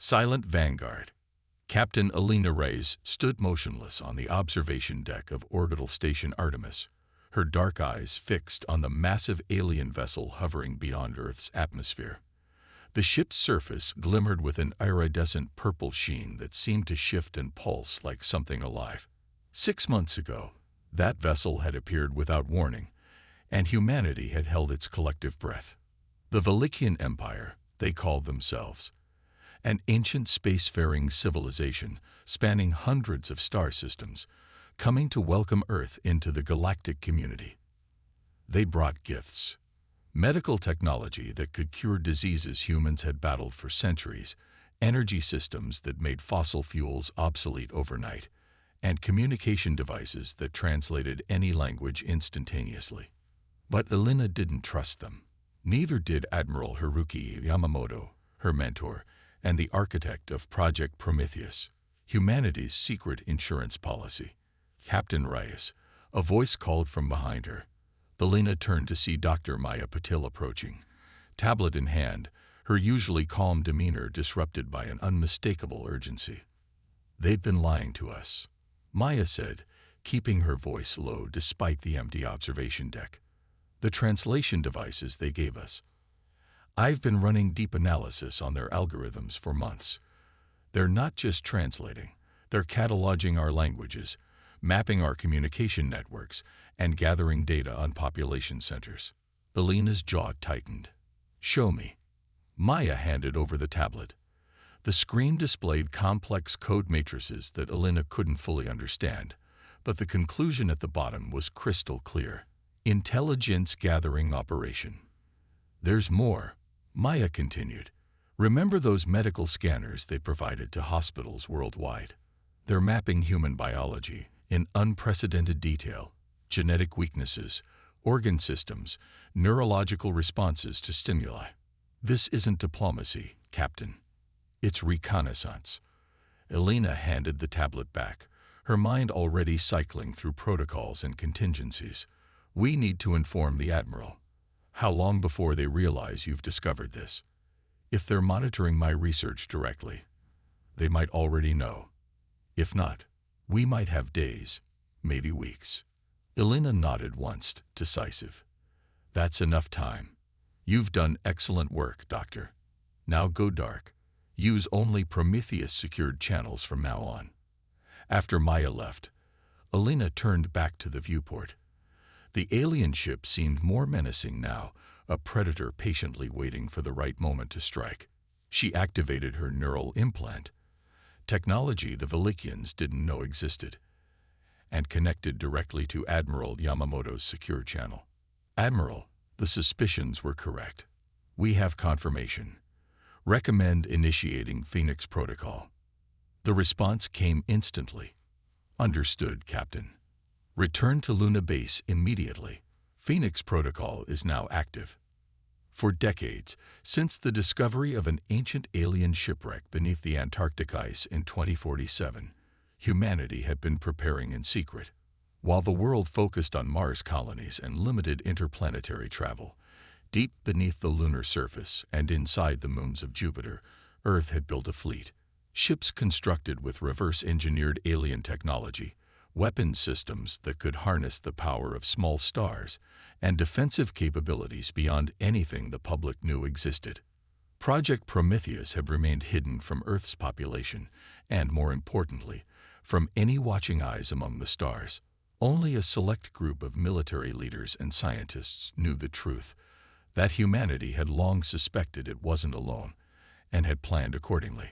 Silent Vanguard. Captain Alina Reyes stood motionless on the observation deck of Orbital Station Artemis, her dark eyes fixed on the massive alien vessel hovering beyond Earth's atmosphere. The ship's surface glimmered with an iridescent purple sheen that seemed to shift and pulse like something alive. 6 months ago, that vessel had appeared without warning, and humanity had held its collective breath. The Velikian Empire, they called themselves, an ancient spacefaring civilization spanning hundreds of star systems, coming to welcome Earth into the galactic community. They brought gifts. Medical technology that could cure diseases humans had battled for centuries, energy systems that made fossil fuels obsolete overnight, and communication devices that translated any language instantaneously. But Alina didn't trust them. Neither did Admiral Haruki Yamamoto, her mentor, and the architect of Project Prometheus, humanity's secret insurance policy. Captain Reyes, a voice called from behind her. Alina turned to see Dr. Maya Patil approaching, tablet in hand, her usually calm demeanor disrupted by an unmistakable urgency. "They've been lying to us," Maya said, keeping her voice low despite the empty observation deck. "The translation devices they gave us. I've been running deep analysis on their algorithms for months. They're not just translating, they're cataloging our languages, mapping our communication networks, and gathering data on population centers." Alina's jaw tightened. "Show me." Maya handed over the tablet. The screen displayed complex code matrices that Alina couldn't fully understand, but the conclusion at the bottom was crystal clear. Intelligence gathering operation. "There's more," Maya continued. "Remember those medical scanners they provided to hospitals worldwide? They're mapping human biology in unprecedented detail, genetic weaknesses, organ systems, neurological responses to stimuli. This isn't diplomacy, Captain. It's reconnaissance." Alina handed the tablet back, her mind already cycling through protocols and contingencies. "We need to inform the Admiral. How long before they realize you've discovered this? If they're monitoring my research directly, they might already know. If not, we might have days, maybe weeks." Alina nodded once, decisive. "That's enough time. You've done excellent work, Doctor. Now go dark. Use only Prometheus-secured channels from now on." After Maya left, Alina turned back to the viewport. The alien ship seemed more menacing now, a predator patiently waiting for the right moment to strike. She activated her neural implant, technology the Velikians didn't know existed, and connected directly to Admiral Yamamoto's secure channel. "Admiral, the suspicions were correct. We have confirmation. Recommend initiating Phoenix Protocol." The response came instantly. "Understood, Captain. Return to Luna Base immediately. Phoenix Protocol is now active." For decades, since the discovery of an ancient alien shipwreck beneath the Antarctic ice in 2047, humanity had been preparing in secret. While the world focused on Mars colonies and limited interplanetary travel, deep beneath the lunar surface and inside the moons of Jupiter, Earth had built a fleet. Ships constructed with reverse-engineered alien technology, weapons systems that could harness the power of small stars, and defensive capabilities beyond anything the public knew existed. Project Prometheus had remained hidden from Earth's population, and more importantly, from any watching eyes among the stars. Only a select group of military leaders and scientists knew the truth, that humanity had long suspected it wasn't alone, and had planned accordingly.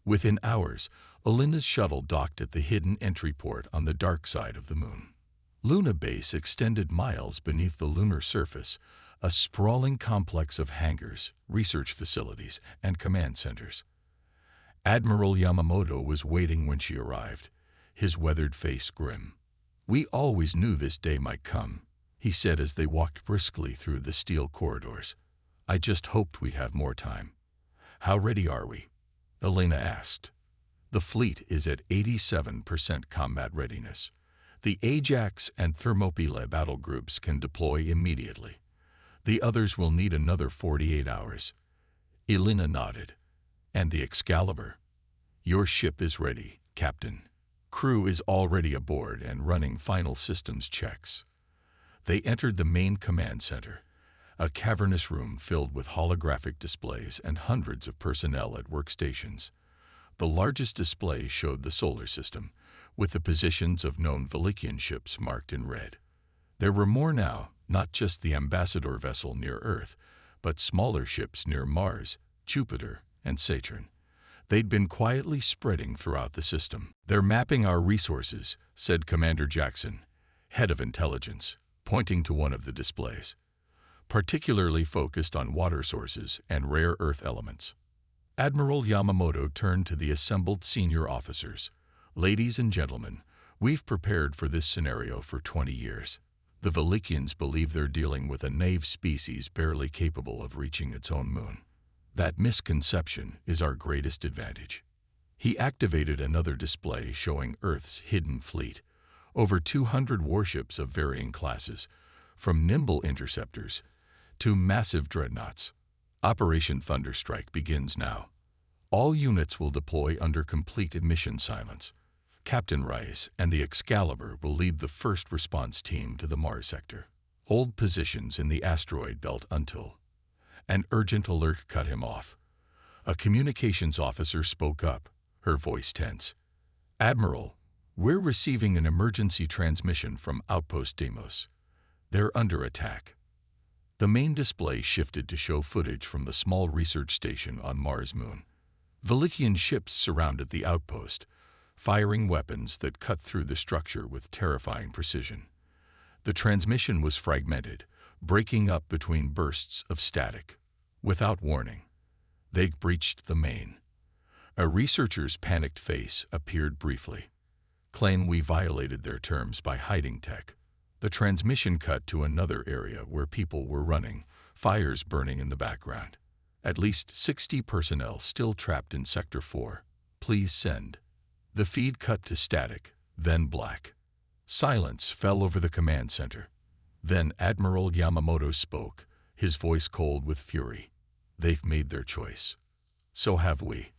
Within hours, Alina's shuttle docked at the hidden entry port on the dark side of the moon. Luna Base extended miles beneath the lunar surface, a sprawling complex of hangars, research facilities, and command centers. Admiral Yamamoto was waiting when she arrived, his weathered face grim. "We always knew this day might come," he said as they walked briskly through the steel corridors. "I just hoped we'd have more time." "How ready are we?" Alina asked. "The fleet is at 87% combat readiness. The Ajax and Thermopylae battle groups can deploy immediately. The others will need another 48 hours. Alina nodded. And the Excalibur? Your ship is ready, Captain. Crew is already aboard and running final systems checks. They entered the main command center, a cavernous room filled with holographic displays and hundreds of personnel at workstations. The largest display showed the solar system, with the positions of known Velikian ships marked in red. There were more now, not just the ambassador vessel near Earth, but smaller ships near Mars, Jupiter, and Saturn. They'd been quietly spreading throughout the system. "They're mapping our resources," said Commander Jackson, head of intelligence, pointing to one of the displays, particularly focused on water sources and rare earth elements. Admiral Yamamoto turned to the assembled senior officers. "Ladies and gentlemen, we've prepared for this scenario for 20 years. The Velikians believe they're dealing with a naive species barely capable of reaching its own moon. That misconception is our greatest advantage." He activated another display showing Earth's hidden fleet, over 200 warships of varying classes, from nimble interceptors to massive dreadnoughts. Operation Thunderstrike begins now. All units will deploy under complete emission silence. Captain Rice and the Excalibur will lead the first response team to the Mars sector. Hold positions in the asteroid belt until... An urgent alert cut him off. A communications officer spoke up, her voice tense. "Admiral, we're receiving an emergency transmission from Outpost Deimos. They're under attack." The main display shifted to show footage from the small research station on Mars' moon. Velikian ships surrounded the outpost, firing weapons that cut through the structure with terrifying precision. The transmission was fragmented, breaking up between bursts of static. Without warning, they breached the main. A researcher's panicked face appeared briefly. "Claim we violated their terms by hiding tech." The transmission cut to another area where people were running, fires burning in the background. "At least 60 personnel still trapped in Sector 4. Please send." The feed cut to static, then black. Silence fell over the command center. Then Admiral Yamamoto spoke, his voice cold with fury. "They've made their choice. So have we.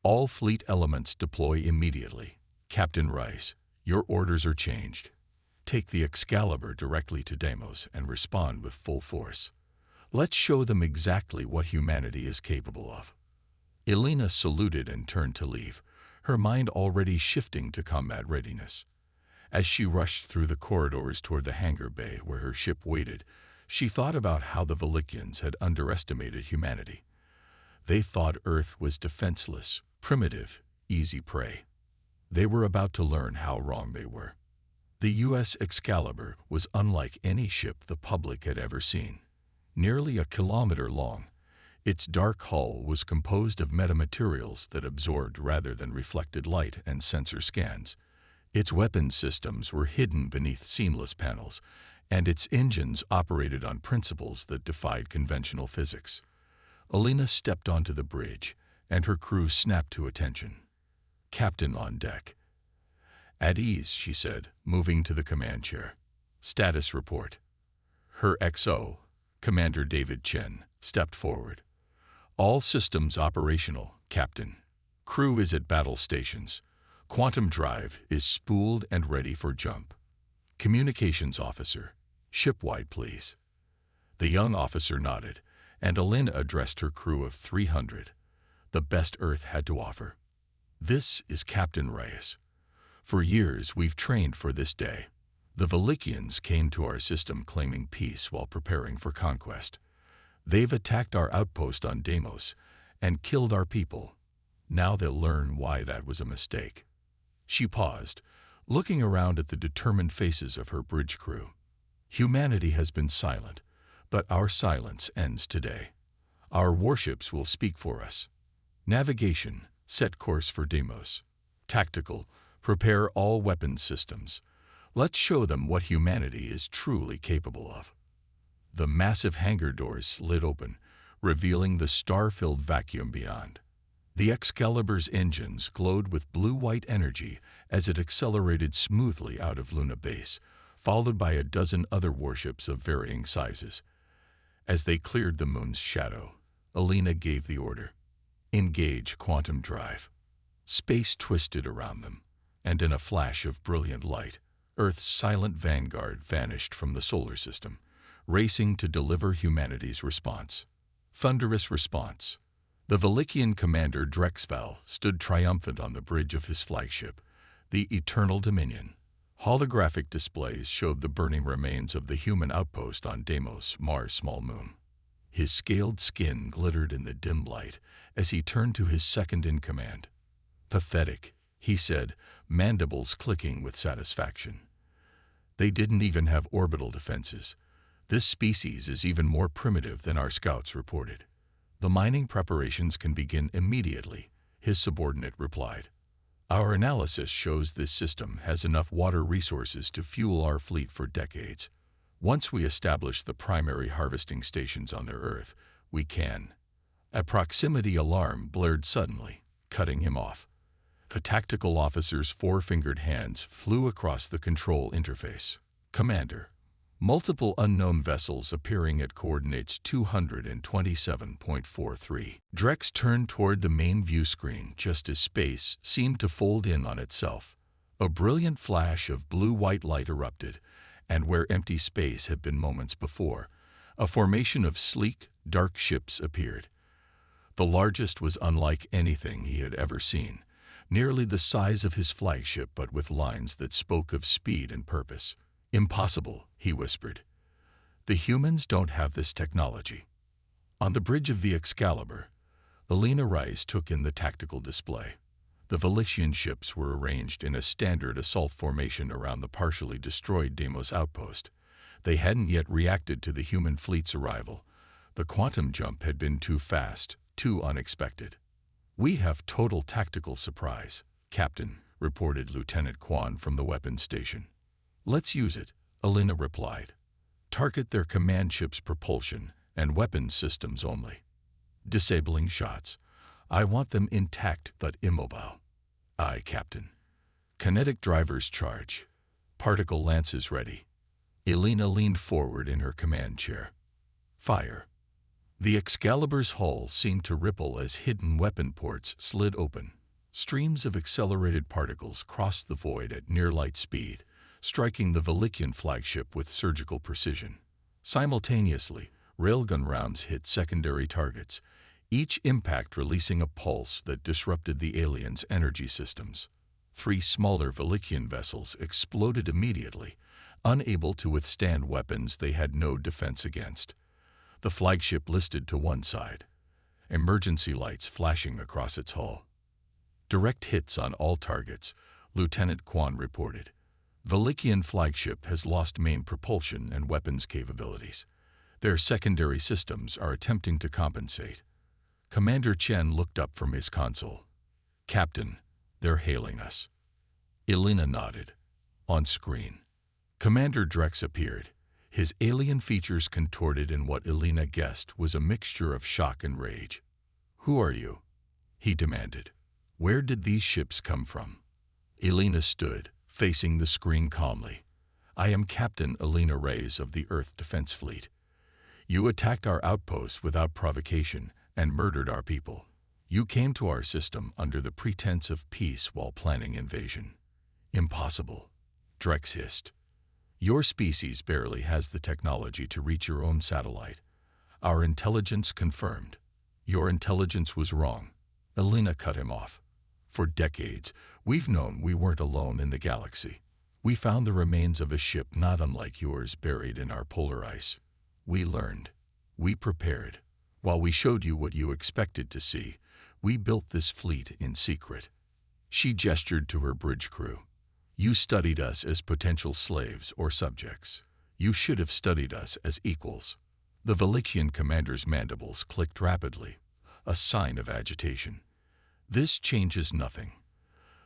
All fleet elements deploy immediately. Captain Rice, your orders are changed. Take the Excalibur directly to Deimos and respond with full force. Let's show them exactly what humanity is capable of." Elena saluted and turned to leave, her mind already shifting to combat readiness. As she rushed through the corridors toward the hangar bay where her ship waited, she thought about how the Velikians had underestimated humanity. They thought Earth was defenseless, primitive, easy prey. They were about to learn how wrong they were. The U.S. Excalibur was unlike any ship the public had ever seen. Nearly a kilometer long, its dark hull was composed of metamaterials that absorbed rather than reflected light and sensor scans. Its weapon systems were hidden beneath seamless panels, and its engines operated on principles that defied conventional physics. Elena stepped onto the bridge, and her crew snapped to attention. "Captain on deck." "At ease," she said, moving to the command chair. "Status report." Her XO, Commander David Chen, stepped forward. "All systems operational, Captain. Crew is at battle stations. Quantum drive is spooled and ready for jump. Communications officer, shipwide please." The young officer nodded, and Elena addressed her crew of 300, the best Earth had to offer. "This is Captain Reyes. For years we've trained for this day. The Velikians came to our system claiming peace while preparing for conquest. They've attacked our outpost on Deimos and killed our people. Now they'll learn why that was a mistake." She paused, looking around at the determined faces of her bridge crew. "Humanity has been silent, but our silence ends today. Our warships will speak for us. Navigation, set course for Deimos. Tactical, prepare all weapons systems. Let's show them what humanity is truly capable of." The massive hangar doors slid open, revealing the star-filled vacuum beyond. The Excalibur's engines glowed with blue-white energy as it accelerated smoothly out of Luna Base, followed by a dozen other warships of varying sizes. As they cleared the moon's shadow, Elena gave the order. Engage quantum drive. Space twisted around them, and in a flash of brilliant light, Earth's silent vanguard vanished from the solar system, racing to deliver humanity's response. Thunderous response. The Velikian commander Drexval stood triumphant on the bridge of his flagship, the Eternal Dominion. Holographic displays showed the burning remains of the human outpost on Deimos, Mars' small moon. His scaled skin glittered in the dim light as he turned to his second-in-command. "Pathetic," he said, mandibles clicking with satisfaction. "They didn't even have orbital defenses. This species is even more primitive than our scouts reported." "The mining preparations can begin immediately," his subordinate replied. "Our analysis shows this system has enough water resources to fuel our fleet for decades. Once we establish the primary harvesting stations on their Earth, we can." A proximity alarm blared suddenly, cutting him off. A tactical officer's four-fingered hands flew across the control interface. "Commander, multiple unknown vessels appearing at coordinates 227.43. Drex turned toward the main view screen just as space seemed to fold in on itself. A brilliant flash of blue-white light erupted, and where empty space had been moments before, a formation of sleek, dark ships appeared. The largest was unlike anything he had ever seen, nearly the size of his flagship but with lines that spoke of speed and purpose. "Impossible," he whispered. "The humans don't have this technology." On the bridge of the Excalibur, Alina Rice took in the tactical display. The Velikian ships were arranged in a standard assault formation around the partially destroyed Deimos outpost. They hadn't yet reacted to the human fleet's arrival. The quantum jump had been too fast, too unexpected. "We have total tactical surprise, Captain," reported Lieutenant Kwan from the weapons station. "Let's use it," Alina replied. "Target their command ship's propulsion and weapons systems only. Disabling shots. I want them intact but immobile." "Aye, Captain." "Kinetic drivers charge. Particle lances ready." Alina leaned forward in her command chair. "Fire." The Excalibur's hull seemed to ripple as hidden weapon ports slid open. Streams of accelerated particles crossed the void at near-light speed, striking the Velikian flagship with surgical precision. Simultaneously, railgun rounds hit secondary targets, each impact releasing a pulse that disrupted the aliens' energy systems. 3 smaller Velikian vessels exploded immediately, unable to withstand weapons they had no defense against. The flagship listed to one side, emergency lights flashing across its hull. "Direct hits on all targets," Lieutenant Kwan reported. "Velikian flagship has lost main propulsion and weapons capabilities. Their secondary systems are attempting to compensate." Commander Chen looked up from his console. "Captain, they're hailing us." Alina nodded. On screen, Commander Drex appeared, his alien features contorted in what Alina guessed was a mixture of shock and rage. "Who are you?" he demanded. "Where did these ships come from?" Alina stood, facing the screen calmly. "I am Captain Alina Reyes of the Earth Defense Fleet. You attacked our outposts without provocation and murdered our people. You came to our system under the pretense of peace while planning invasion." "Impossible," Drex hissed. "Your species barely has the technology to reach your own satellite. Our intelligence confirmed." "Your intelligence was wrong," Alina cut him off. "For decades, we've known we weren't alone in the galaxy. We found the remains of a ship not unlike yours buried in our polar ice. We learned. We prepared. While we showed you what you expected to see, we built this fleet in secret." She gestured to her bridge crew. "You studied us as potential slaves or subjects. You should have studied us as equals." The Velikian commander's mandibles clicked rapidly, a sign of agitation. "This changes nothing.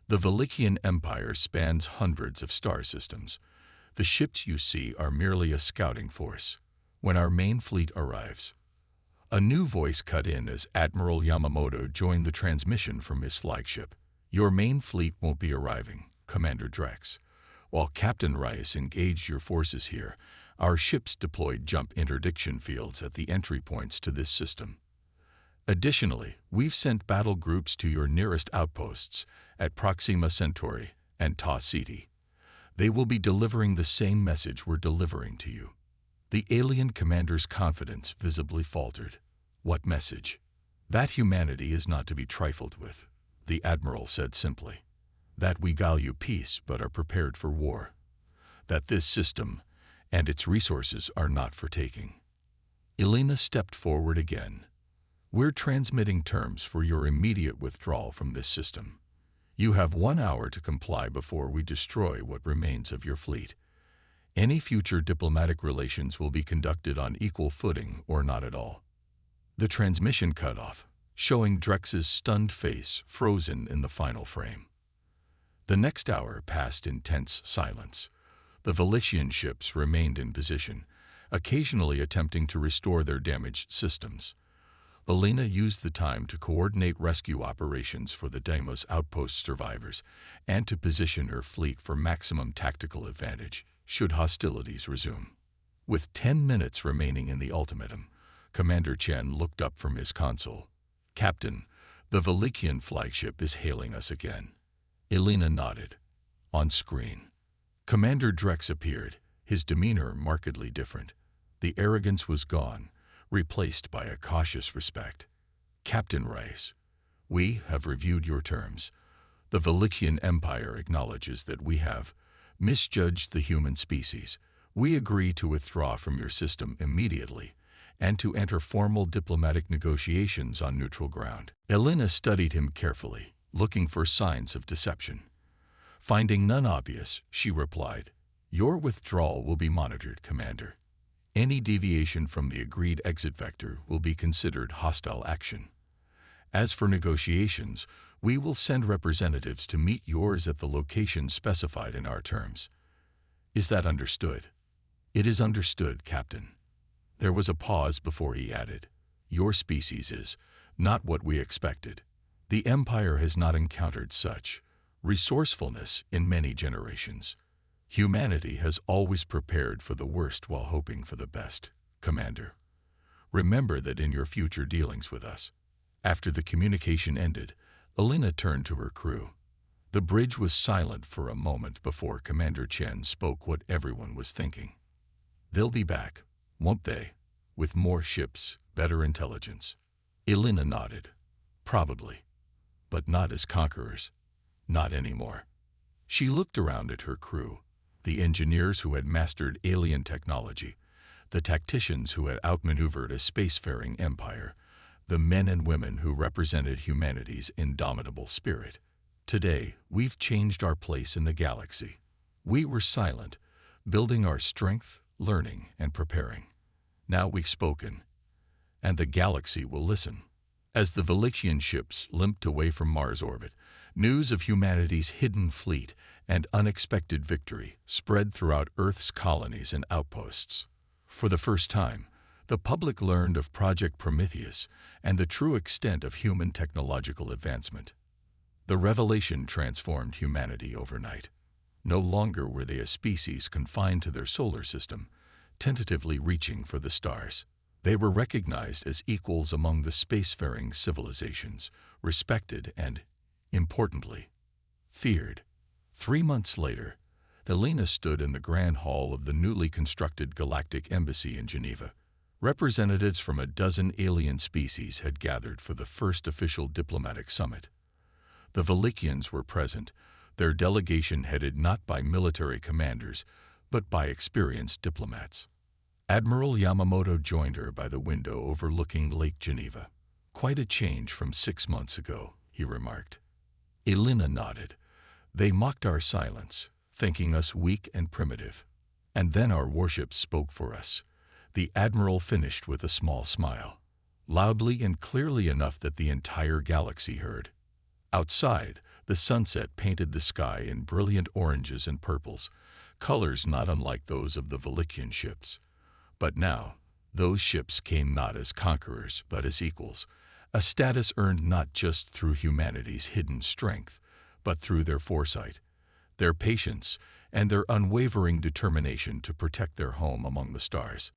The Velikian Empire spans hundreds of star systems. The ships you see are merely a scouting force. When our main fleet arrives..." A new voice cut in as Admiral Yamamoto joined the transmission from his flagship. "Your main fleet won't be arriving, Commander Drex. While Captain Rice engaged your forces here, our ships deployed jump interdiction fields at the entry points to this system. Additionally, we've sent battle groups to your nearest outposts at Proxima Centauri and Tau Ceti. They will be delivering the same message we're delivering to you. The alien commander's confidence visibly faltered. What message? That humanity is not to be trifled with, the admiral said simply. That we value peace but are prepared for war. That this system and its resources are not for taking. Elena stepped forward again. We're transmitting terms for your immediate withdrawal from this system. You have 1 hour to comply before we destroy what remains of your fleet. Any future diplomatic relations will be conducted on equal footing or not at all. The transmission cut off, showing Drex's stunned face frozen in the final frame. The next hour passed in tense silence. The Velixian ships remained in position, occasionally attempting to restore their damaged systems. Elena used the time to coordinate rescue operations for the Deimos outpost survivors and to position her fleet for maximum tactical advantage should hostilities resume. With 10 minutes remaining in the ultimatum, Commander Chen looked up from his console. Captain, the Velixian flagship is hailing us again. Elena nodded. On screen, Commander Drex appeared, his demeanor markedly different. The arrogance was gone, replaced by a cautious respect. Captain Rice, we have reviewed your terms. The Velixian Empire acknowledges that we have misjudged the human species. We agree to withdraw from your system immediately and to enter formal diplomatic negotiations on neutral ground. Elena studied him carefully, looking for signs of deception. Finding none obvious, she replied, "Your withdrawal will be monitored, Commander. Any deviation from the agreed exit vector will be considered hostile action. As for negotiations, we will send representatives to meet yours at the location specified in our terms. Is that understood?" "It is understood, Captain." There was a pause before he added, "Your species is not what we expected. The Empire has not encountered such resourcefulness in many generations. Humanity has always prepared for the worst while hoping for the best, Commander. Remember that in your future dealings with us." After the communication ended, Elena turned to her crew. The bridge was silent for a moment before Commander Chen spoke what everyone was thinking. "They'll be back, won't they? With more ships, better intelligence." Elena nodded. "Probably. But not as conquerors. Not anymore." She looked around at her crew, the engineers who had mastered alien technology, the tacticians who had outmaneuvered a spacefaring empire, the men and women who represented humanity's indomitable spirit. "Today, we've changed our place in the galaxy. We were silent, building our strength, learning, and preparing. Now we've spoken, and the galaxy will listen." As the Velixian ships limped away from Mars orbit, news of humanity's hidden fleet and unexpected victory spread throughout Earth's colonies and outposts. For the first time, the public learned of Project Prometheus and the true extent of human technological advancement. The revelation transformed humanity overnight. No longer were they a species confined to their solar system, tentatively reaching for the stars. They were recognized as equals among the spacefaring civilizations, respected and, importantly, feared. 3 months later, Elena stood in the grand hall of the newly constructed Galactic Embassy in Geneva. Representatives from a dozen alien species had gathered for the first official diplomatic summit. The Velixians were present, their delegation headed not by military commanders, but by experienced diplomats. Admiral Yamamoto joined her by the window overlooking Lake Geneva. "Quite a change from 6 months ago," he remarked. Elena nodded. "They mocked our silence, thinking us weak and primitive. And then our warships spoke for us." The admiral finished with a small smile, loudly and clearly enough that the entire galaxy heard. Outside, the sunset painted the sky in brilliant oranges and purples, colors not unlike those of the Velixian ships. But now, those ships came not as conquerors, but as equals, a status earned not just through humanity's hidden strength, but through their foresight, their patience, and their unwavering determination to protect their home among the stars.